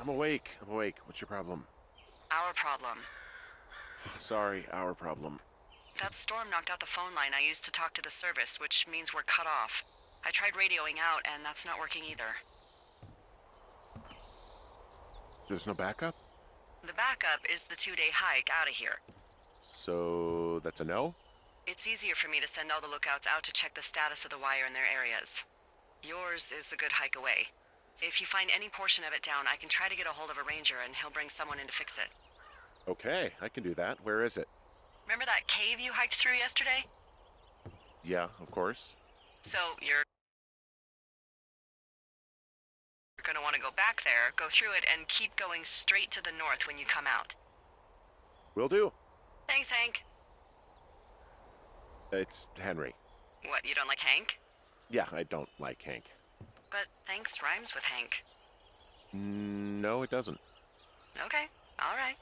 I'm awake. What's your problem? Our problem. Sorry, our problem. That storm knocked out the phone line I used to talk to the service, which means we're cut off. I tried radioing out, and that's not working either. There's no backup? The backup is the 2-day hike out of here. So that's a no? It's easier for me to send all the lookouts out to check the status of the wire in their areas. Yours is a good hike away. If you find any portion of it down, I can try to get a hold of a ranger and he'll bring someone in to fix it. Okay, I can do that. Where is it? Remember that cave you hiked through yesterday? Yeah, of course. So you're gonna want to go back there, go through it, and keep going straight to the north when you come out. Will do. Thanks, Hank. It's Henry. What, you don't like Hank? Yeah, I don't like Hank. But thanks rhymes with Hank. No, it doesn't. Okay, all right.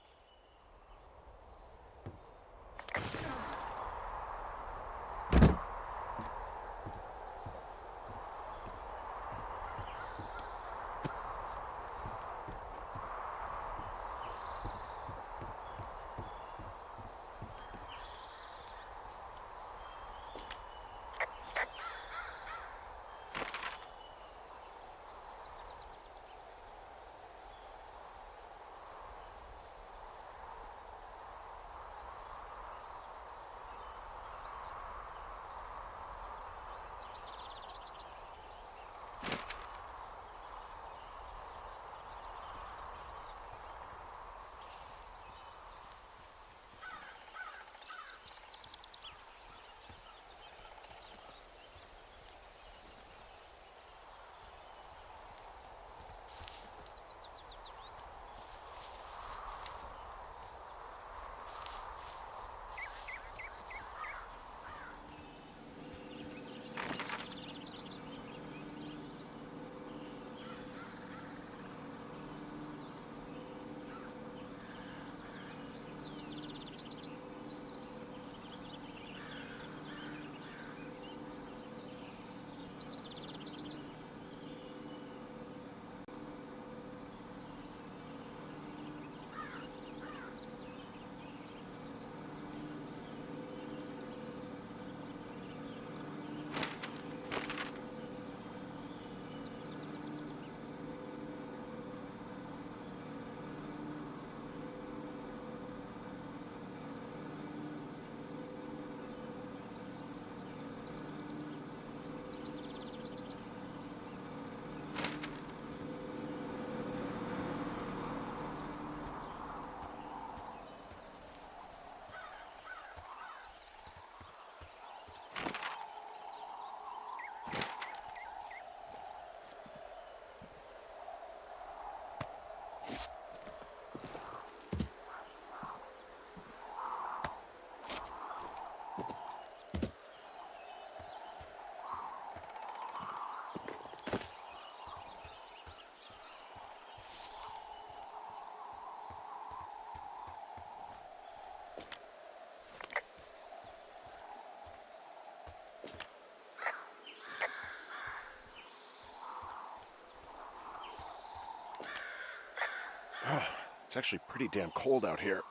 It's actually pretty damn cold out here.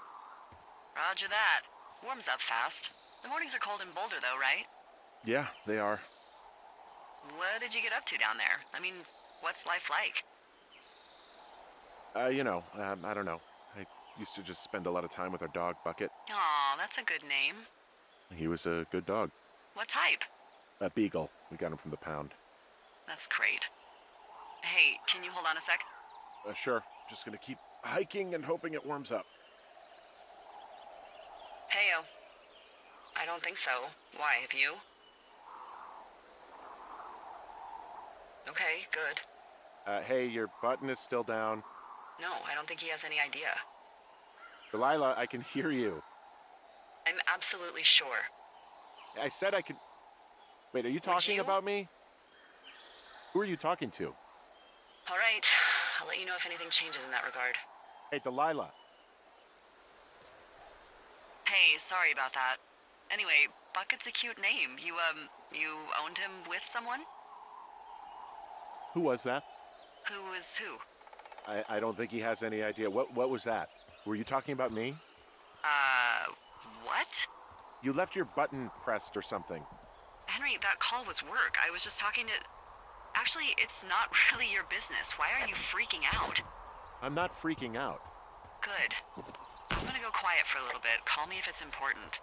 Roger that. Warms up fast. The mornings are cold in Boulder, though, right? Yeah, they are. What did you get up to down there? I mean, what's life like? I don't know. I used to just spend a lot of time with our dog, Bucket. Aw, that's a good name. He was a good dog. What type? A beagle. We got him from the pound. That's great. Hey, can you hold on a sec? Sure. Just gonna keep hiking and hoping it warms up. Heyo. I don't think so. Why, have you? Okay, good. Hey, your button is still down. No, I don't think he has any idea. Delilah, I can hear you. I'm absolutely sure. I said I could... Wait, are you talking about me? Who are you talking to? All right. I'll let you know if anything changes in that regard. Hey, Delilah. Hey, sorry about that. Anyway, Bucket's a cute name. You owned him with someone? Who was that? Who was who? I don't think he has any idea. What was that? Were you talking about me? What? You left your button pressed or something. Henry, that call was work. I was just talking to... Actually, it's not really your business. Why are you freaking out? I'm not freaking out. Good. I'm gonna go quiet for a little bit. Call me if it's important.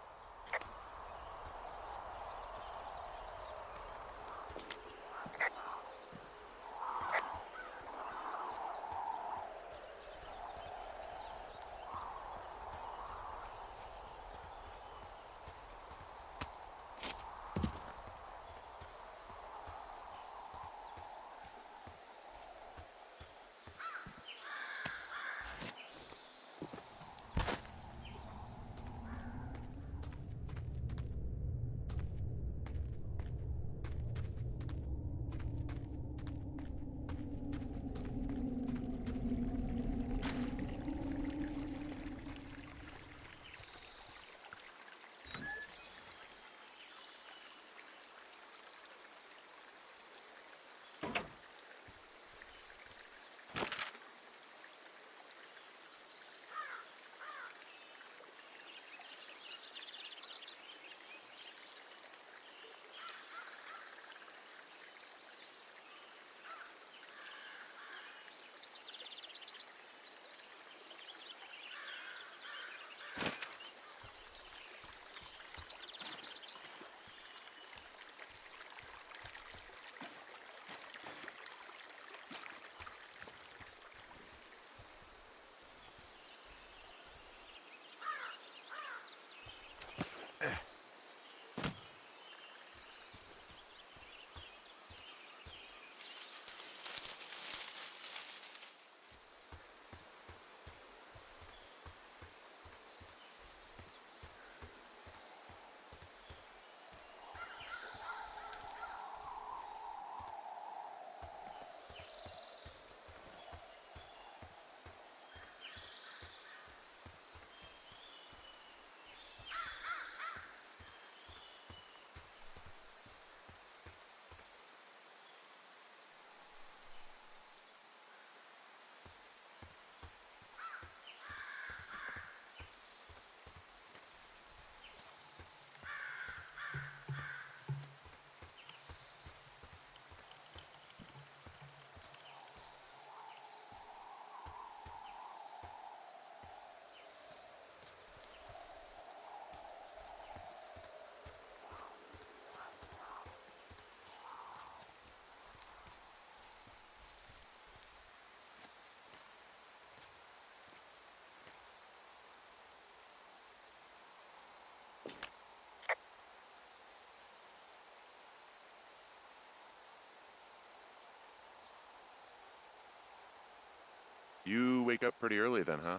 You wake up pretty early then, huh?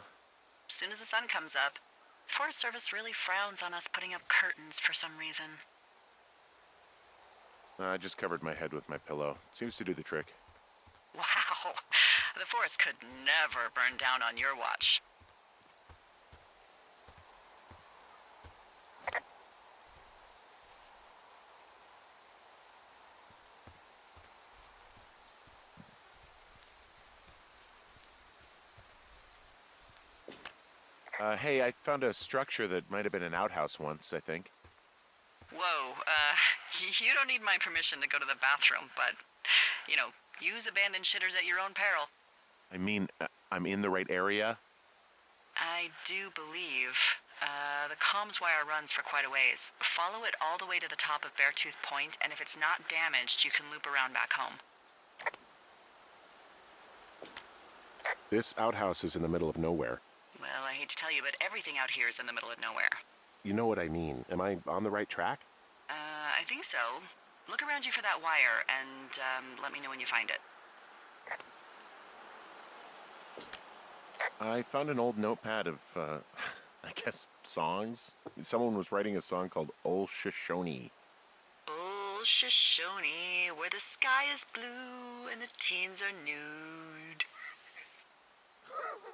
As soon as the sun comes up. Forest Service really frowns on us putting up curtains for some reason. I just covered my head with my pillow. Seems to do the trick. Wow. The forest could never burn down on your watch. Hey, I found a structure that might have been an outhouse once, I think. Whoa, you don't need my permission to go to the bathroom, but, use abandoned shitters at your own peril. I mean, I'm in the right area? I do believe. The comms wire runs for quite a ways. Follow it all the way to the top of Beartooth Point, and if it's not damaged, you can loop around back home. This outhouse is in the middle of nowhere. Well, I hate to tell you, but everything out here is in the middle of nowhere. You know what I mean. Am I on the right track? I think so. Look around you for that wire, and let me know when you find it. I found an old notepad of, I guess, songs. Someone was writing a song called Ol Shoshone. Ol Shoshone, where the sky is blue and the teens are nude.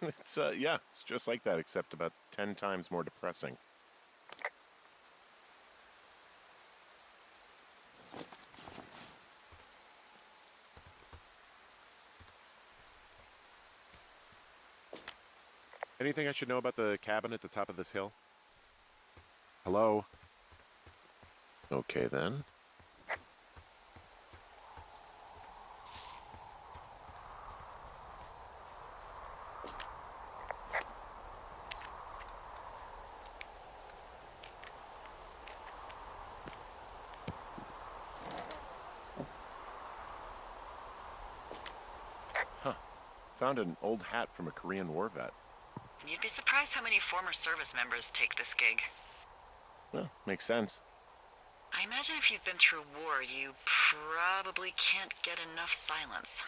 It's, yeah, it's just like that, except about 10 times more depressing. Anything I should know about the cabin at the top of this hill? Hello? Okay, then. Huh. Found an old hat from a Korean War vet. You'd be surprised how many former service members take this gig. Well, makes sense. I imagine if you've been through war, you probably can't get enough silence.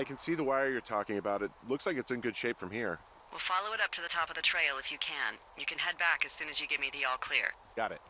I can see the wire you're talking about. It looks like it's in good shape from here. We'll follow it up to the top of the trail if you can. You can head back as soon as you give me the all clear. Got it.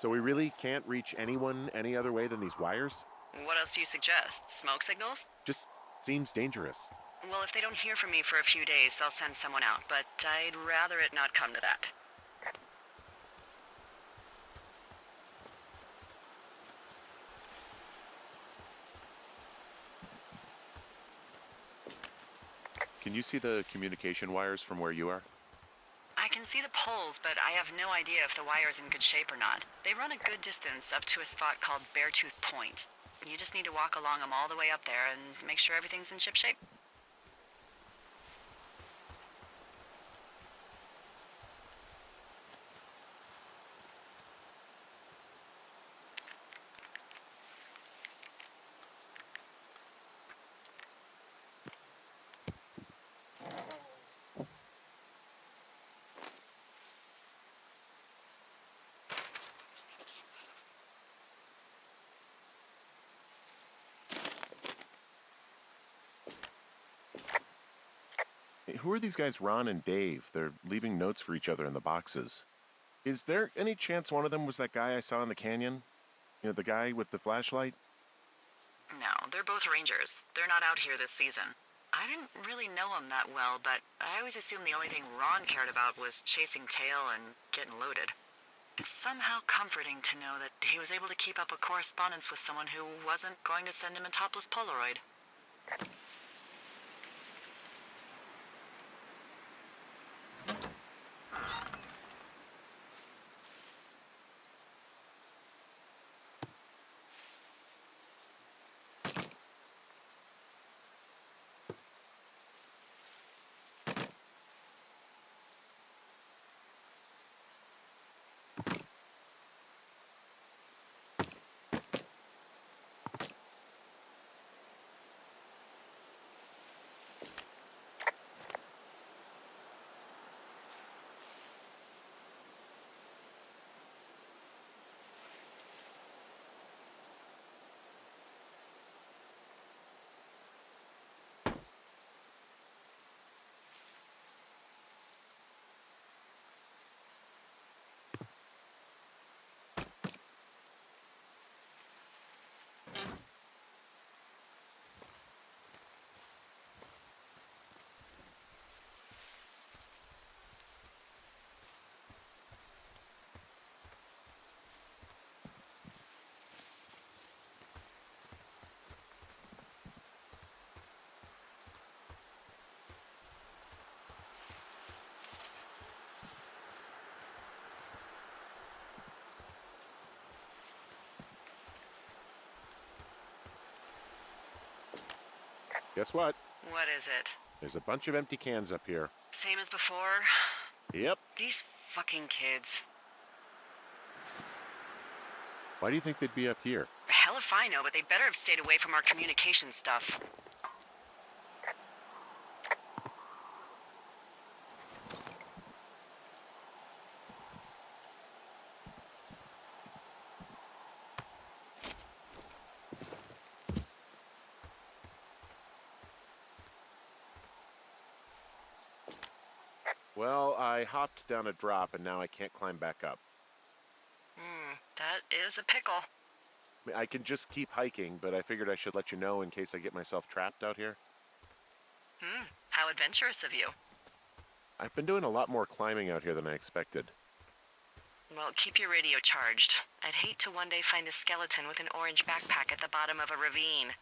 So we really can't reach anyone any other way than these wires? What else do you suggest? Smoke signals? Just Seems dangerous. Well, if they don't hear from me for a few days, they'll send someone out, but I'd rather it not come to that. Can you see the communication wires from where you are? I can see the poles, but I have no idea if the wire's in good shape or not. They run a good distance up to a spot called Beartooth Point. You just need to walk along them all the way up there and make sure everything's in ship shape. Hey, who are these guys, Ron and Dave? They're leaving notes for each other in the boxes. Is there any chance one of them was that guy I saw in the canyon? You know, the guy with the flashlight? No, they're both rangers. They're not out here this season. I didn't really know him that well, but I always assumed the only thing Ron cared about was chasing tail and getting loaded. It's somehow comforting to know that he was able to keep up a correspondence with someone who wasn't going to send him a topless Polaroid. Guess what? What is it? There's a bunch of empty cans up here. Same as before? Yep. These fucking kids. Why do you think they'd be up here? Hell if I know, but they better have stayed away from our communication stuff. Well, I hopped down a drop and now I can't climb back up. That is a pickle. I mean, I can just keep hiking, but I figured I should let you know in case I get myself trapped out here. How adventurous of you. I've been doing a lot more climbing out here than I expected. Well, keep your radio charged. I'd hate to one day find a skeleton with an orange backpack at the bottom of a ravine.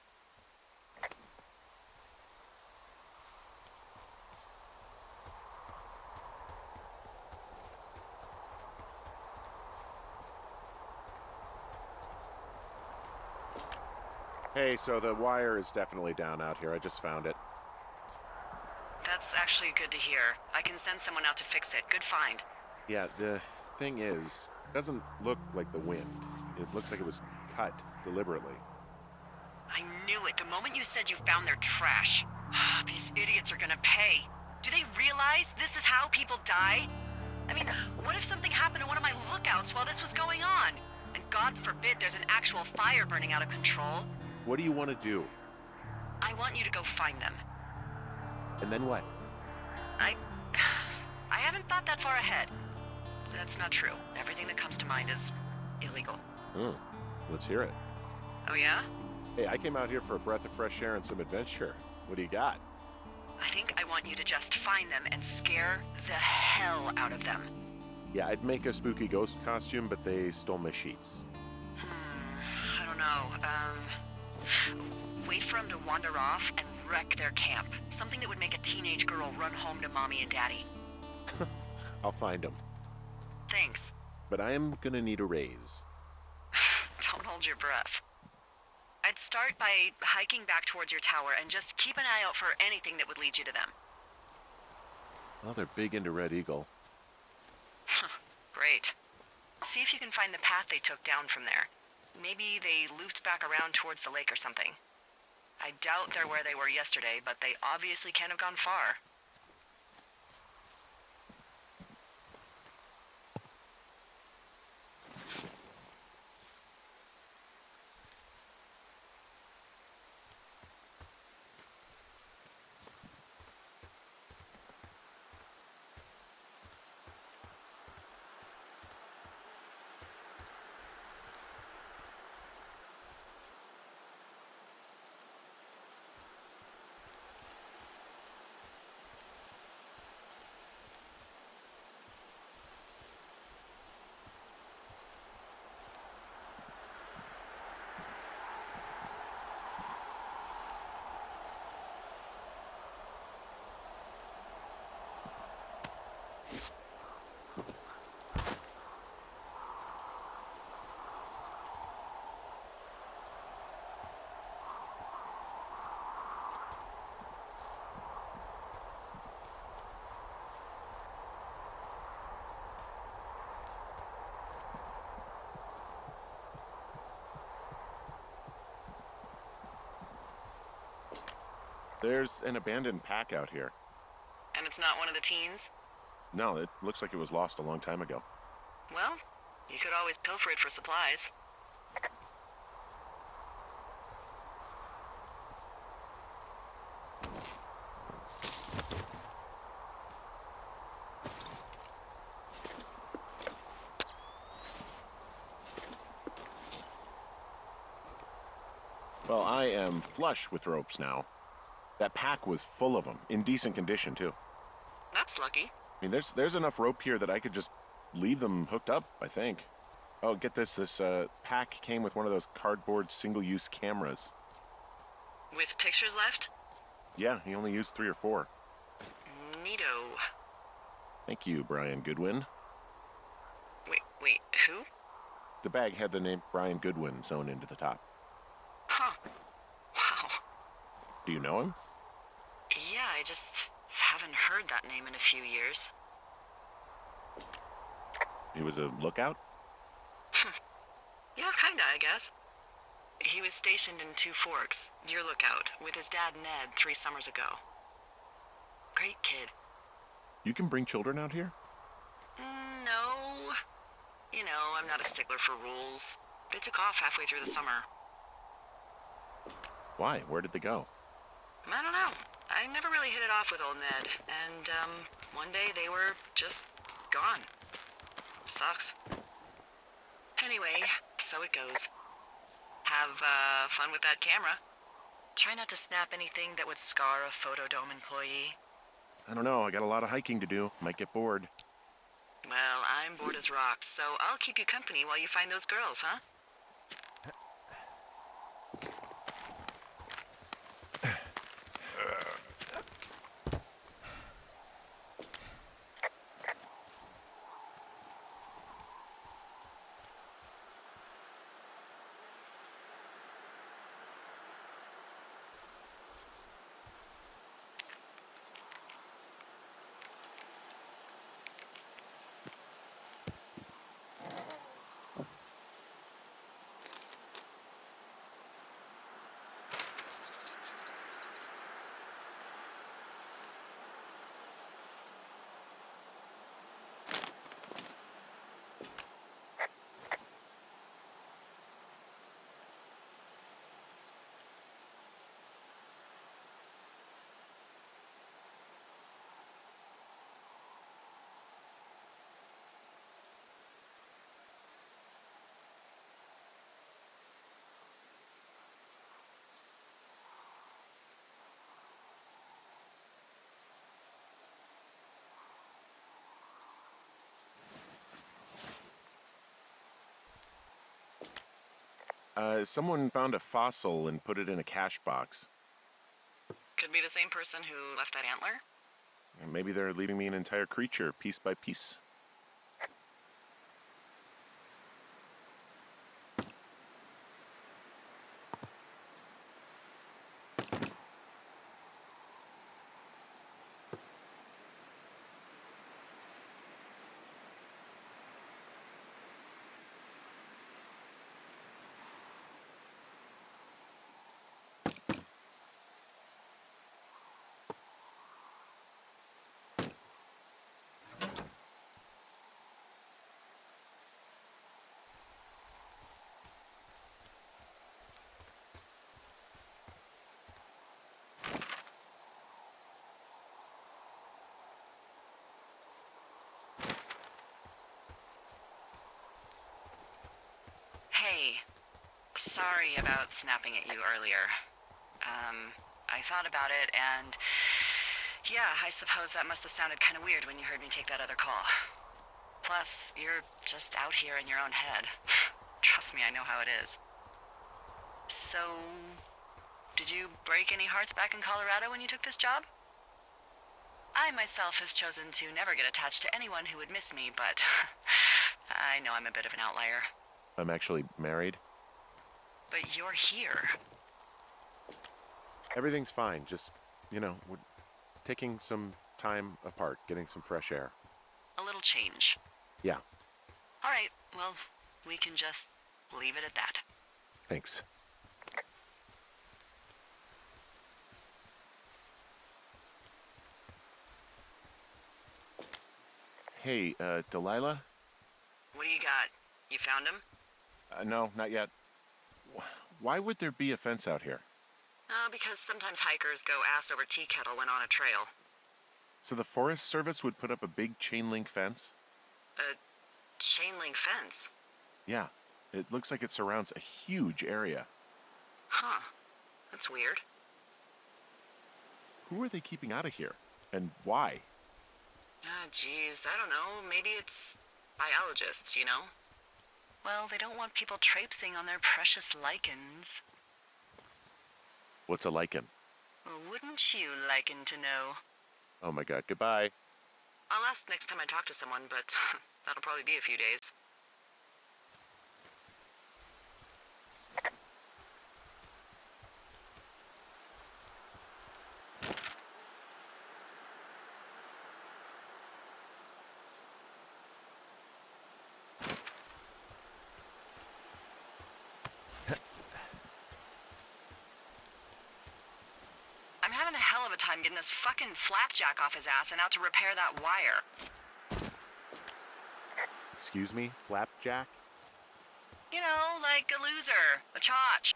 Hey, so the wire is definitely down out here. I just found it. That's actually good to hear. I can send someone out to fix it. Good find. Yeah, the thing is, it doesn't look like the wind. It looks like it was cut deliberately. I knew it the moment you said you found their trash. These idiots are gonna pay. Do they realize this is how people die? I mean, what if something happened to one of my lookouts while this was going on? And God forbid there's an actual fire burning out of control. What do you want to do? I want you to go find them. And then what? I haven't thought that far ahead. That's not true. Everything that comes to mind is illegal. Let's hear it. Oh yeah? Hey, I came out here for a breath of fresh air and some adventure. What do you got? I think I want you to just find them and scare the hell out of them. Yeah, I'd make a spooky ghost costume, but they stole my sheets. I don't know. Wait for them to wander off and wreck their camp. Something that would make a teenage girl run home to mommy and daddy. I'll find them. Thanks. But I am gonna need a raise. Don't hold your breath. I'd start by hiking back towards your tower and just keep an eye out for anything that would lead you to them. Well, they're big into Red Eagle. Great. See if you can find the path they took down from there. Maybe they looped back around towards the lake or something. I doubt they're where they were yesterday, but they obviously can't have gone far. There's an abandoned pack out here. And it's not one of the teens? No, it looks like it was lost a long time ago. Well, you could always pilfer it for supplies. Well, I am flush with ropes now. That pack was full of them, in decent condition, too. That's lucky. I mean, there's enough rope here that I could just leave them hooked up, I think. Oh, get this. This pack came with one of those cardboard single-use cameras. With pictures left? Yeah, he only used 3 or 4. Neato. Thank you, Brian Goodwin. Wait, who? The bag had the name Brian Goodwin sewn into the top. Huh. Wow. Do you know him? Yeah, I just haven't heard that name in a few years. He was a lookout? Yeah, kinda, I guess. He was stationed in Two Forks, your lookout, with his dad Ned 3 summers ago. Great kid. You can bring children out here? No. You know, I'm not a stickler for rules. They took off halfway through the summer. Why? Where did they go? I don't know. I never really hit it off with old Ned, and, one day they were just gone. Sucks. Anyway, so it goes. Have, fun with that camera. Try not to snap anything that would scar a Photodome employee. I don't know. I got a lot of hiking to do. Might get bored. Well, I'm bored as rocks, so I'll keep you company while you find those girls, huh? Someone found a fossil and put it in a cache box. Could be the same person who left that antler. And maybe they're leaving me an entire creature, piece by piece. Hey, sorry about snapping at you earlier. I thought about it, and yeah, I suppose that must have sounded kind of weird when you heard me take that other call. Plus, you're just out here in your own head. Trust me, I know how it is. So, did you break any hearts back in Colorado when you took this job? I myself have chosen to never get attached to anyone who would miss me, but I know I'm a bit of an outlier. I'm actually married. But you're here. Everything's fine, just, we're taking some time apart, getting some fresh air. A little change. Yeah, All right, well, we can just leave it at that. thanks. Hey, Delilah? What do you got? You found him? No, not yet. Why would there be a fence out here? Because sometimes hikers go ass over tea kettle when on a trail. So the Forest Service would put up a big chain link fence? A chain link fence? Yeah, it looks like it surrounds a huge area. Huh. That's weird. Who are they keeping out of here? And why? Geez, I don't know. Maybe it's biologists, you know? Well, they don't want people traipsing on their precious lichens. What's a lichen? Well, wouldn't you liken to know? Oh my god, goodbye. I'll ask next time I talk to someone, but that'll probably be a few days. I'm having a hell of a time getting this fucking flapjack off his ass and out to repair that wire. Excuse me, Flapjack? You know, like a loser, a chotch.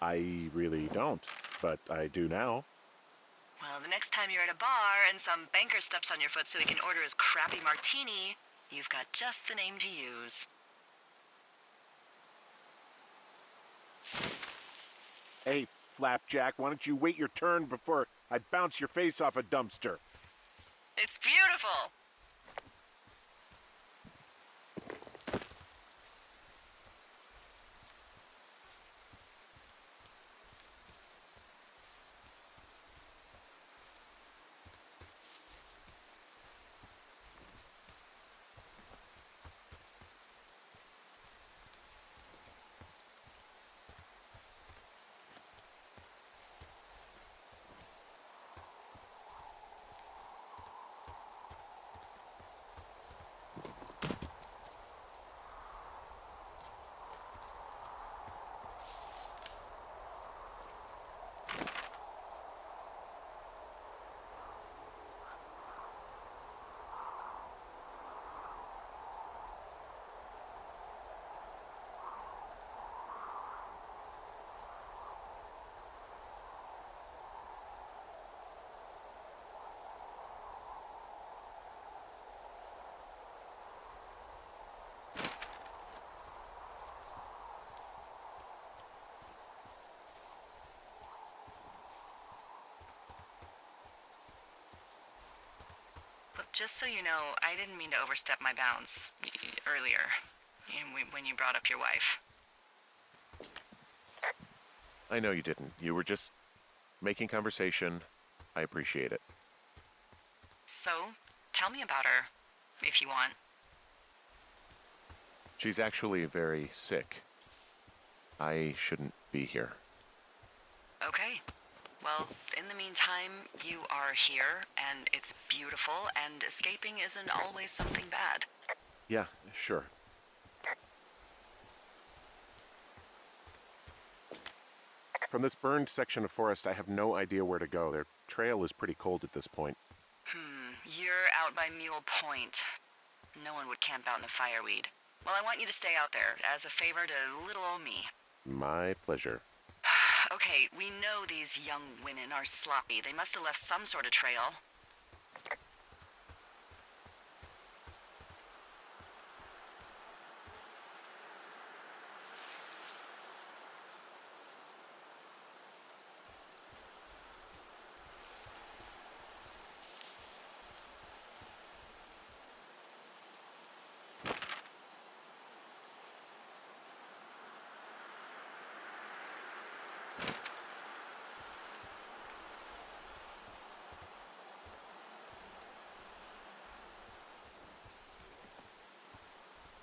I really don't, but I do now. Well, the next time you're at a bar and some banker steps on your foot so he can order his crappy martini, you've got just the name to use. Hey, Flapjack, why don't you wait your turn before I bounce your face off a dumpster? It's beautiful! Look, just so you know, I didn't mean to overstep my bounds earlier when you brought up your wife. I know you didn't. You were just making conversation. I appreciate it. So, tell me about her, if you want. She's actually very sick. I shouldn't be here. Okay. Well, in the meantime, you are here, and it's beautiful, and escaping isn't always something bad. Yeah, sure. From this burned section of forest, I have no idea where to go. Their trail is pretty cold at this point. You're out by Mule Point. No one would camp out in a fireweed. Well, I want you to stay out there, as a favor to little old me. My pleasure. Okay, we know these young women are sloppy. They must have left some sort of trail.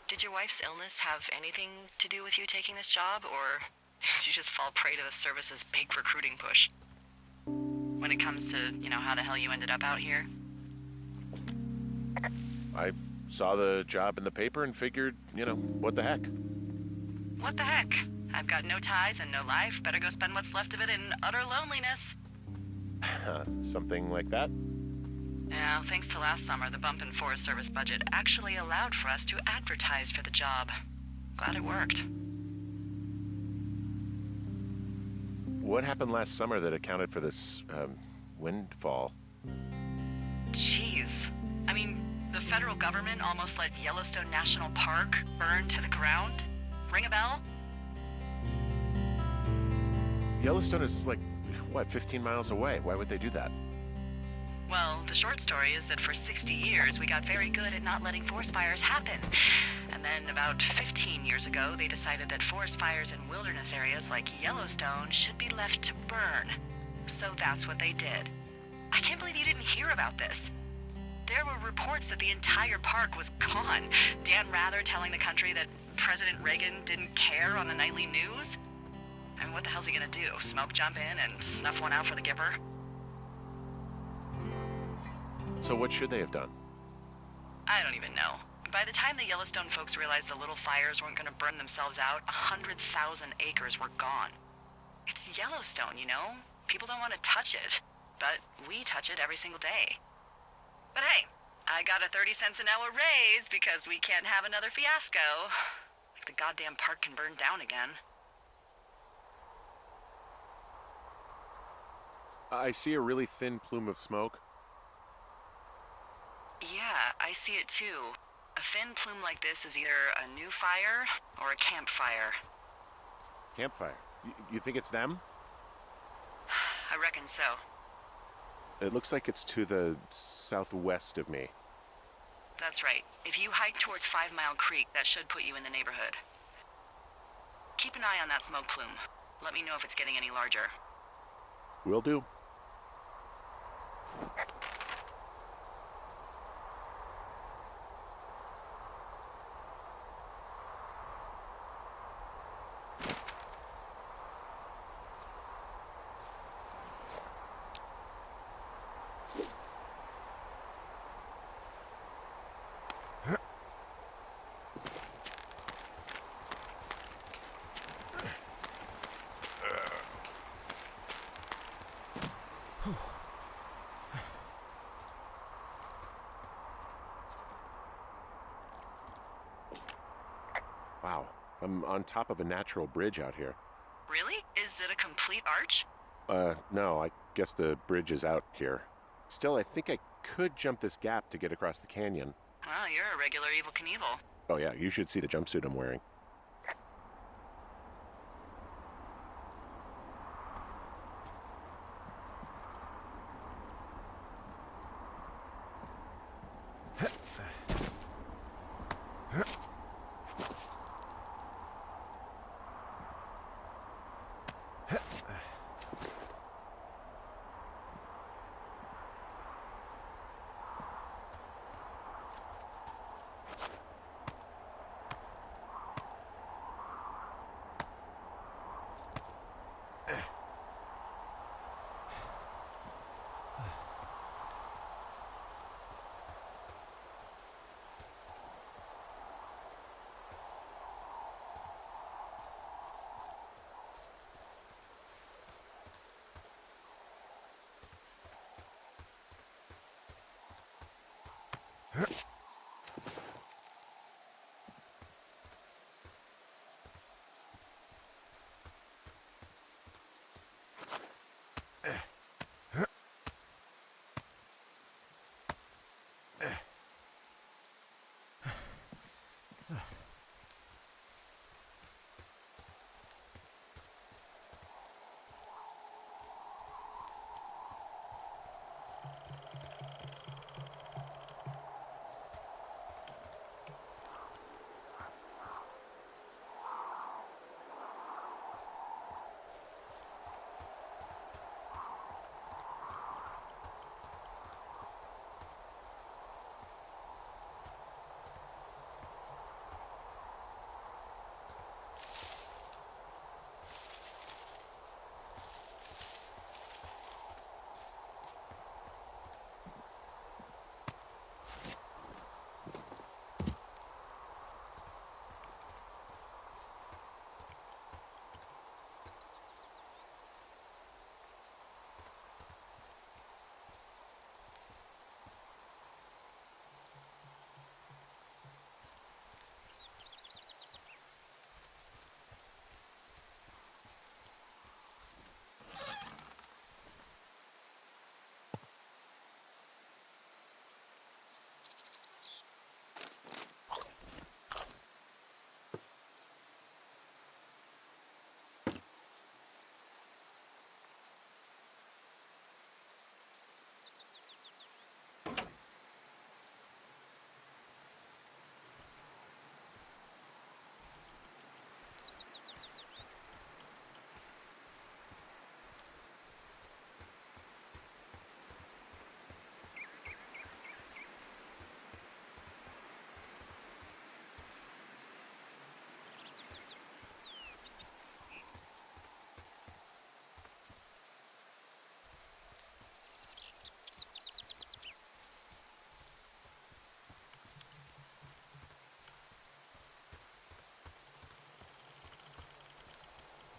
Did your wife's illness have anything to do with you taking this job, or did you just fall prey to the service's big recruiting push? When it comes to, how the hell you ended up out here? I saw the job in the paper and figured, what the heck? What the heck? I've got no ties and no life. Better go spend what's left of it in utter loneliness. Something like that? Yeah, thanks to last summer, the bump in Forest Service budget actually allowed for us to advertise for the job. Glad it worked. What happened last summer that accounted for this, windfall? Jeez. I mean, the federal government almost let Yellowstone National Park burn to the ground? Ring a bell? Yellowstone is 15 miles away. Why would they do that? Well, the short story is that for 60 years, we got very good at not letting forest fires happen. And then about 15 years ago, they decided that forest fires in wilderness areas like Yellowstone should be left to burn. So that's what they did. I can't believe you didn't hear about this. There were reports that the entire park was gone. Dan Rather telling the country that President Reagan didn't care on the nightly news. I mean, what the hell's he gonna do? Smoke jump in and snuff one out for the Gipper? So what should they have done? I don't even know. By the time the Yellowstone folks realized the little fires weren't gonna burn themselves out, 100,000 acres were gone. It's Yellowstone, People don't want to touch it. But we touch it every single day. But hey, I got a 30 cents an hour raise because we can't have another fiasco. Like the goddamn park can burn down again. I see a really thin plume of smoke. Yeah, I see it too. A thin plume like this is either a new fire or a campfire. Campfire? You think it's them? I reckon so. It looks like it's to the southwest of me. That's right. If you hike towards 5 Mile Creek, that should put you in the neighborhood. Keep an eye on that smoke plume. Let me know if it's getting any larger. Will do. Wow, I'm on top of a natural bridge out here. Really? Is it a complete arch? No, I guess the bridge is out here. Still, I think I could jump this gap to get across the canyon. Well, you're a regular Evel Knievel. Oh yeah, you should see the jumpsuit I'm wearing.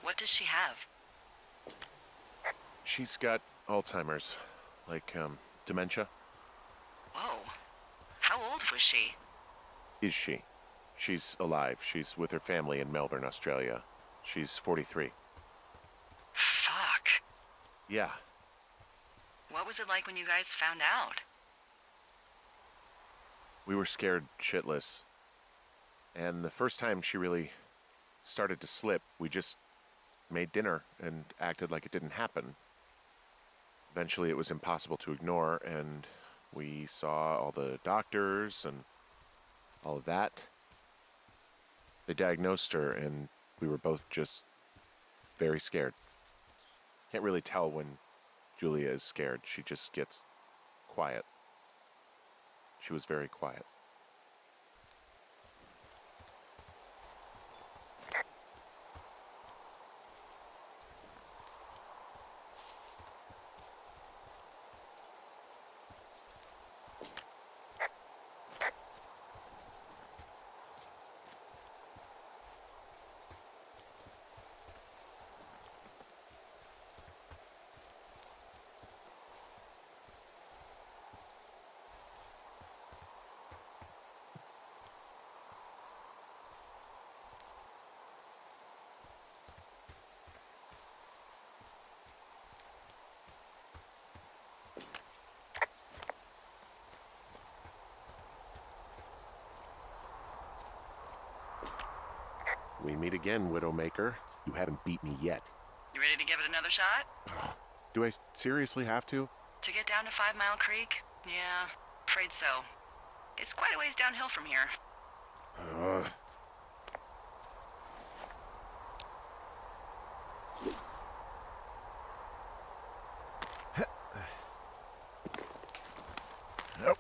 What does she have? She's got Alzheimer's, like, dementia. Whoa. How old was she? Is she? She's alive. She's with her family in Melbourne, Australia. She's 43. Fuck. Yeah. What was it like when you guys found out? We were scared shitless. And the first time she really started to slip, we just made dinner and acted like it didn't happen. Eventually it was impossible to ignore, and we saw all the doctors and all of that. They diagnosed her, and we were both just very scared. Can't really tell when Julia is scared. She just gets quiet. She was very quiet. We meet again, Widowmaker. You haven't beat me yet. You ready to give it another shot? Do I seriously have to? To get down to 5 Mile Creek? Yeah, afraid so. It's quite a ways downhill from here. Nope.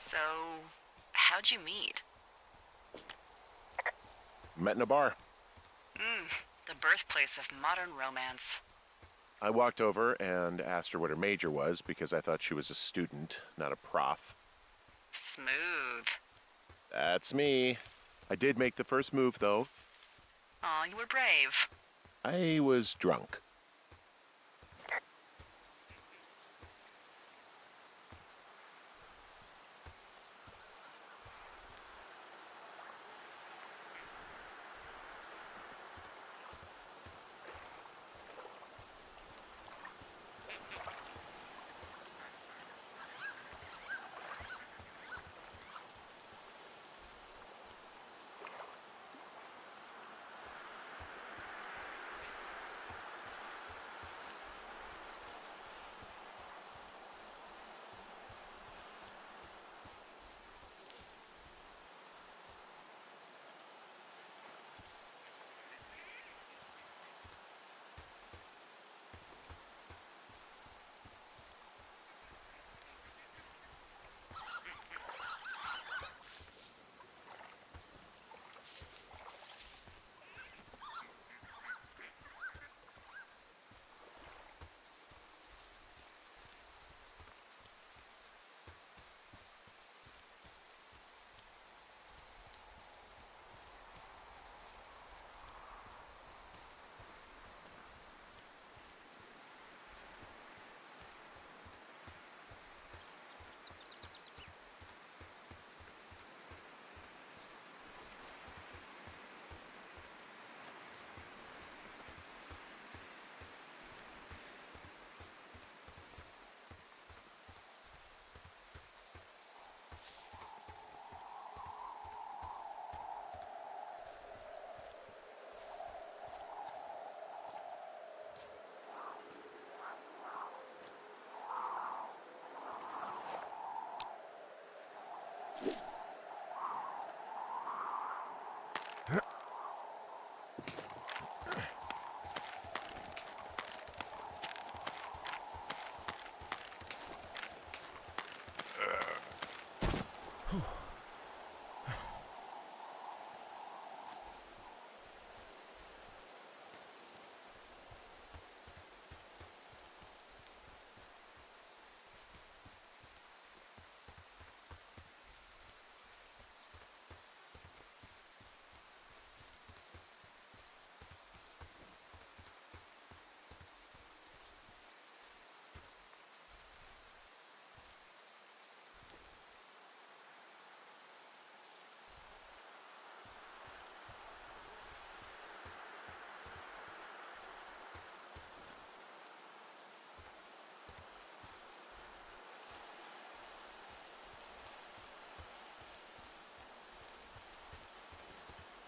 So, how'd you meet? Met in a bar. The birthplace of modern romance. I walked over and asked her what her major was because I thought she was a student, not a prof. Smooth. That's me. I did make the first move, though. Aw, you were brave. I was drunk.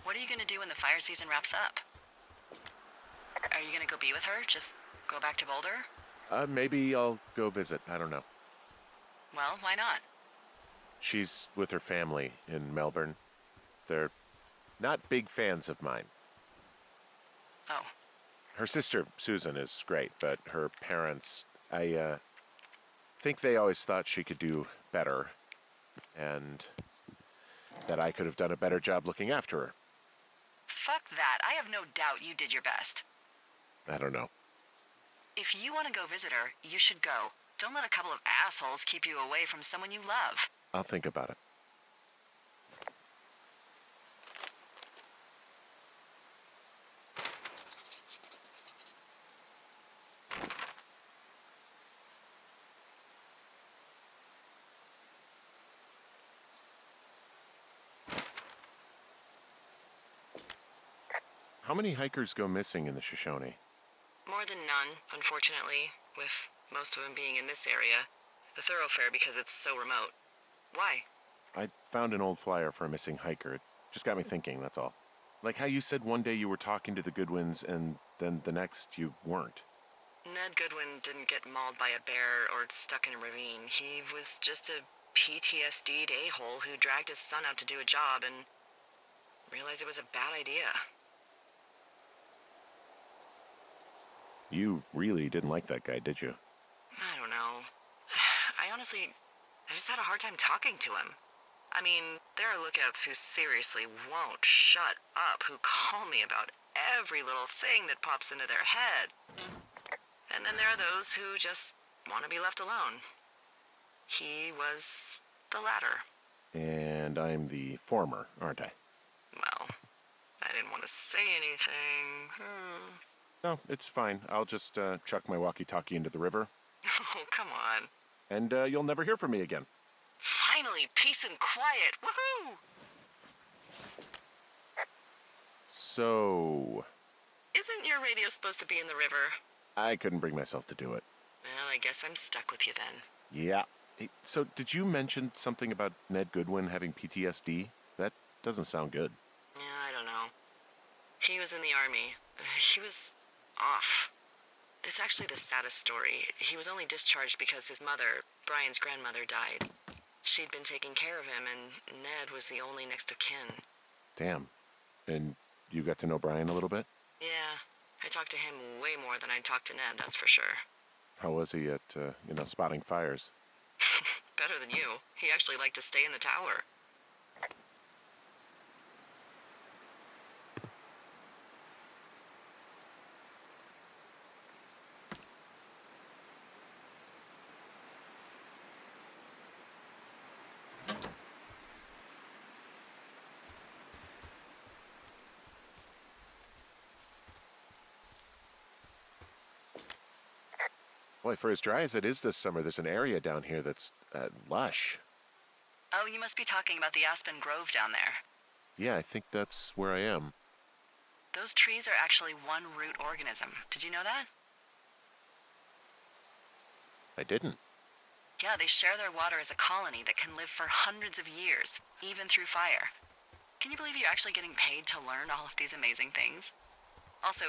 What are you gonna do when the fire season wraps up? Are you gonna go be with her? Just go back to Boulder? Maybe I'll go visit. I don't know. Well, why not? She's with her family in Melbourne. They're not big fans of mine. Oh, Her sister, Susan, is great, but her parents, I think they always thought she could do better, and that I could have done a better job looking after her. fuck that. I have no doubt you did your best. I don't know. If you want to go visit her, you should go. Don't let a couple of assholes keep you away from someone you love. I'll think about it. How many hikers go missing in the Shoshone? More than none, unfortunately, with most of them being in this area. The thoroughfare because it's so remote. Why? I found an old flyer for a missing hiker. It just got me thinking, that's all. Like how you said one day you were talking to the Goodwins and then the next you weren't. Ned Goodwin didn't get mauled by a bear or stuck in a ravine. He was just a PTSD'd a-hole who dragged his son out to do a job and realized it was a bad idea. You really didn't like that guy, did you? I don't know. I honestly I just had a hard time talking to him. I mean, there are lookouts who seriously won't shut up, who call me about every little thing that pops into their head. And then there are those who just want to be left alone. He was the latter. And I'm the former, aren't I? Well, I didn't want to say anything. No, it's fine. I'll just chuck my walkie-talkie into the river. Oh, come on. And you'll never hear from me again. Finally, peace and quiet. Woohoo! So... Isn't your radio supposed to be in the river? I couldn't bring myself to do it. Well, I guess I'm stuck with you then. Yeah. Hey, so did you mention something about Ned Goodwin having PTSD? That doesn't sound good. Yeah, I don't know. He was in the army. He was off. It's actually the saddest story. He was only discharged because his mother, Brian's grandmother, died. She'd been taking care of him, and Ned was the only next of kin. Damn. And you got to know Brian a little bit? Yeah, I talked to him way more than I'd talked to Ned, that's for sure. How was he at, spotting fires? Better than you. He actually liked to stay in the tower. Boy, for as dry as it is this summer, there's an area down here that's lush. Oh, you must be talking about the Aspen Grove down there. Yeah, I think that's where I am. Those trees are actually one root organism. Did you know that? I didn't. Yeah, they share their water as a colony that can live for hundreds of years, even through fire. Can you believe you're actually getting paid to learn all of these amazing things? Also,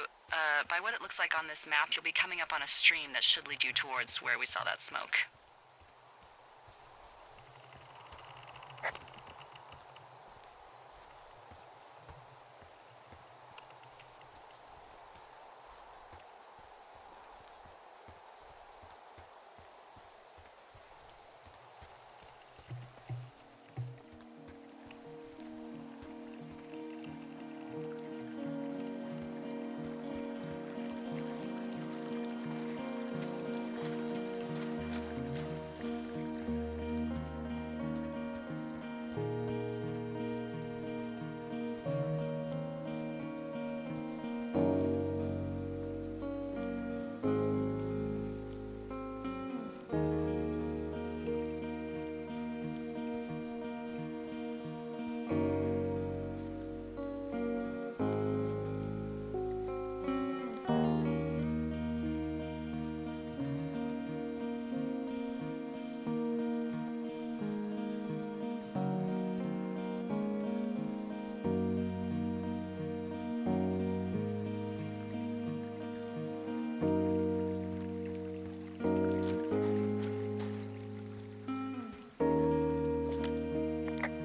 by what it looks like on this map, you'll be coming up on a stream that should lead you towards where we saw that smoke.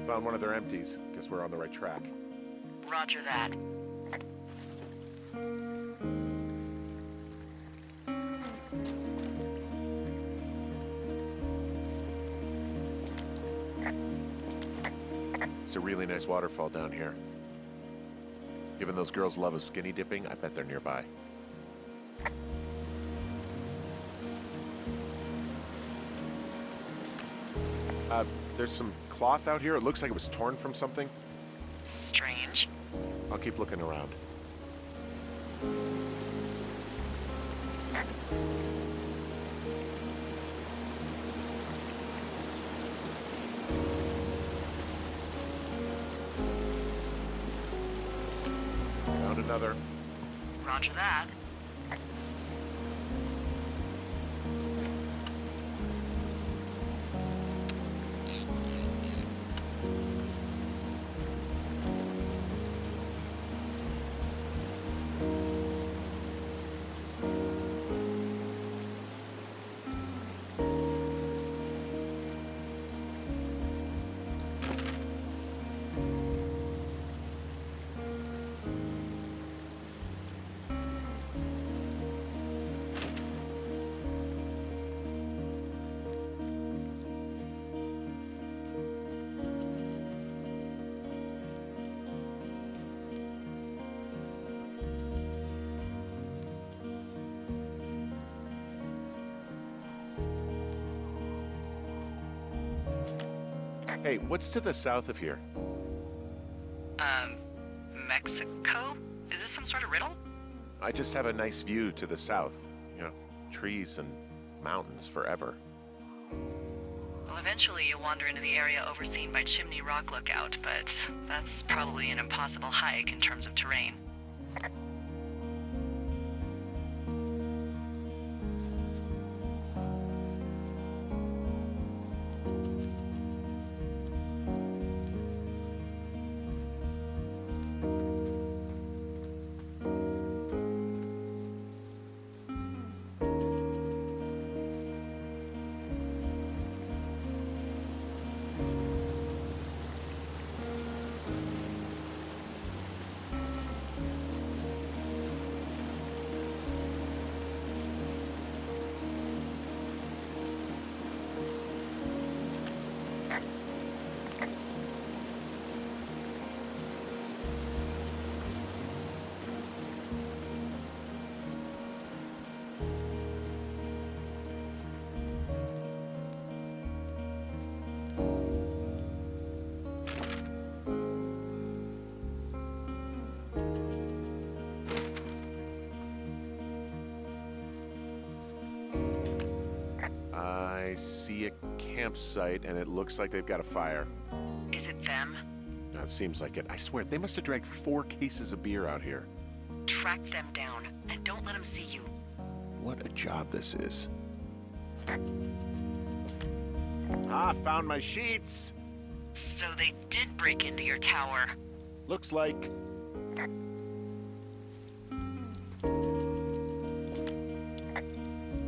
Found one of their empties. Guess we're on the right track. Roger that. It's a really nice waterfall down here. Given those girls' love of skinny dipping, I bet they're nearby. There's some cloth out here. It looks like it was torn from something. Strange. I'll keep looking around. Found another. Roger that. Hey, what's to the south of here? Mexico? Is this some sort of riddle? I just have a nice view to the south. You know, trees and mountains forever. Well, eventually you'll wander into the area overseen by Chimney Rock Lookout, but that's probably an impossible hike in terms of terrain. I see a campsite, and it looks like they've got a fire. Is it them? No, it seems like it. I swear, they must have dragged 4 cases of beer out here. Track them down, and don't let them see you. What a job this is. Ah, found my sheets! So they did break into your tower. Looks like...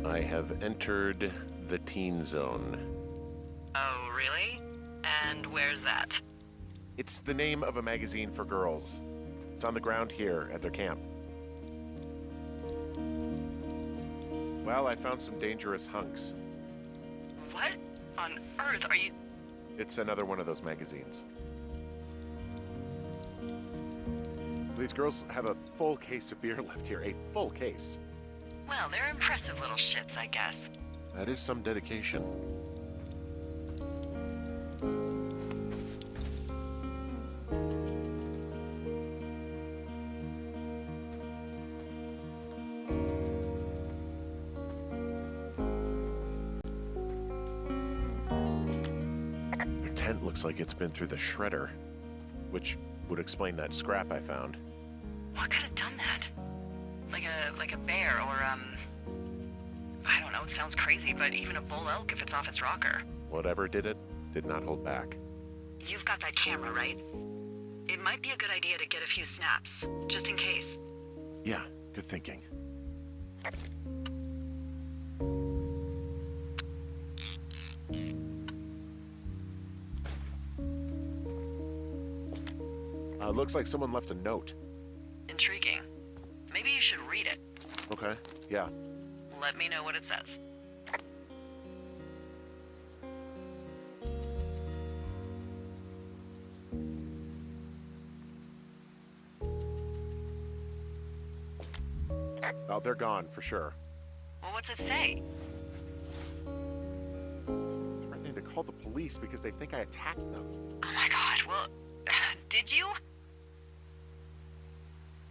I have entered the teen zone. Oh, really? And where's that? It's the name of a magazine for girls. It's on the ground here at their camp. Well, I found some dangerous hunks. What on earth are you... It's another one of those magazines. These girls have a full case of beer left here. A full case. Well, they're impressive little shits, I guess. That is some dedication. Their tent looks like it's been through the shredder, which would explain that scrap I found. What could have done that? Like a bear or, I don't know, it sounds crazy, but even a bull elk if it's off its rocker. Whatever did it, did not hold back. You've got that camera, right? It might be a good idea to get a few snaps, just in case. Yeah, good thinking. Looks like someone left a note. Intriguing. Maybe you should read it. Okay, yeah. Let me know what it says. Oh, they're gone, for sure. Well, what's it say? Threatening to call the police because they think I attacked them. Oh my god, well, did you?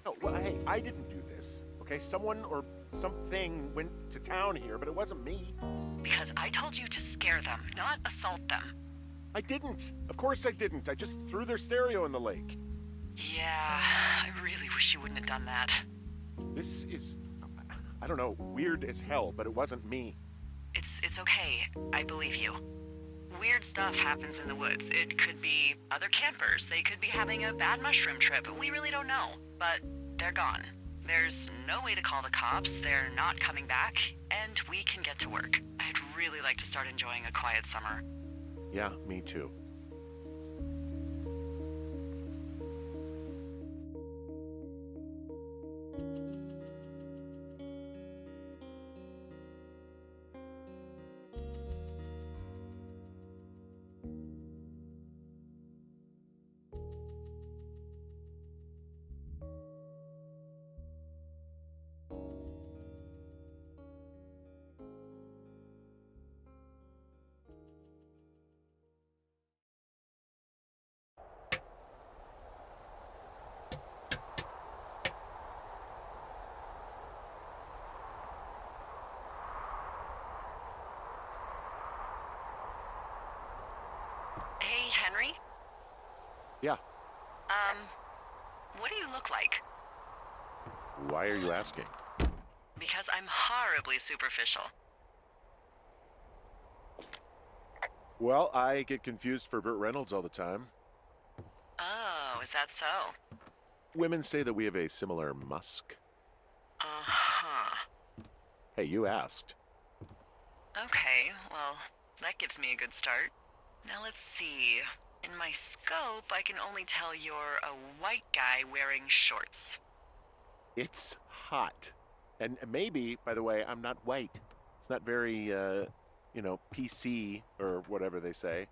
No, well, hey, I didn't do this, okay? Someone or something went to town here, but it wasn't me. Because I told you to scare them, not assault them. I didn't. Of course I didn't. I just threw their stereo in the lake. Yeah, I really wish you wouldn't have done that. This is, I don't know, weird as hell, but it wasn't me. It's okay. I believe you. Weird stuff happens in the woods. It could be other campers. They could be having a bad mushroom trip. We really don't know. But they're gone. There's no way to call the cops. They're not coming back. And we can get to work. I'd really like to start enjoying a quiet summer. Yeah, me too. Henry? Yeah. What do you look like? Why are you asking? Because I'm horribly superficial. Well, I get confused for Burt Reynolds all the time. Oh, is that so? Women say that we have a similar musk. Uh-huh. Hey, you asked. Okay, well, that gives me a good start. Now let's see. In my scope, I can only tell you're a white guy wearing shorts. It's hot. And maybe, by the way, I'm not white. It's not very, PC or whatever they say.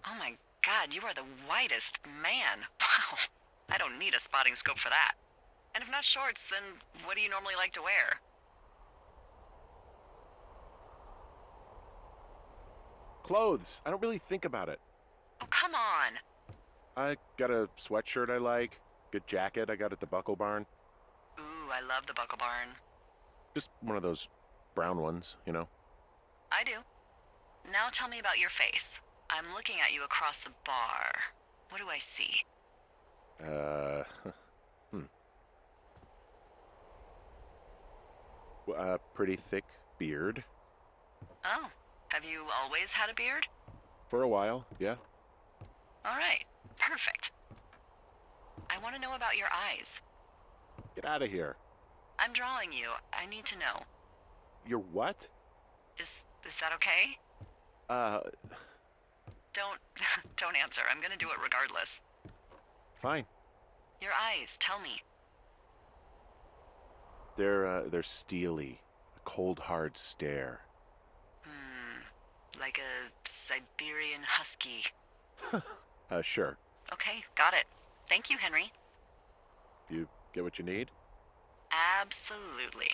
Oh my god, you are the whitest man. Wow. I don't need a spotting scope for that. And if not shorts, then what do you normally like to wear? Clothes. I don't really think about it. Oh, come on. I got a sweatshirt I like. Good jacket I got at the Buckle Barn. Ooh, I love the Buckle Barn. Just one of those brown ones, you know? I do. Now tell me about your face. I'm looking at you across the bar. What do I see? Pretty thick beard. Oh, have you always had a beard? For a while, yeah. All right, perfect. I want to know about your eyes. Get out of here. I'm drawing you. I need to know. You're what? Is that okay? Don't don't answer. I'm gonna do it regardless. Fine. Your eyes, tell me. They're steely. A cold, hard stare. Like a Siberian husky. Sure. Okay, got it. Thank you, Henry. You get what you need? Absolutely.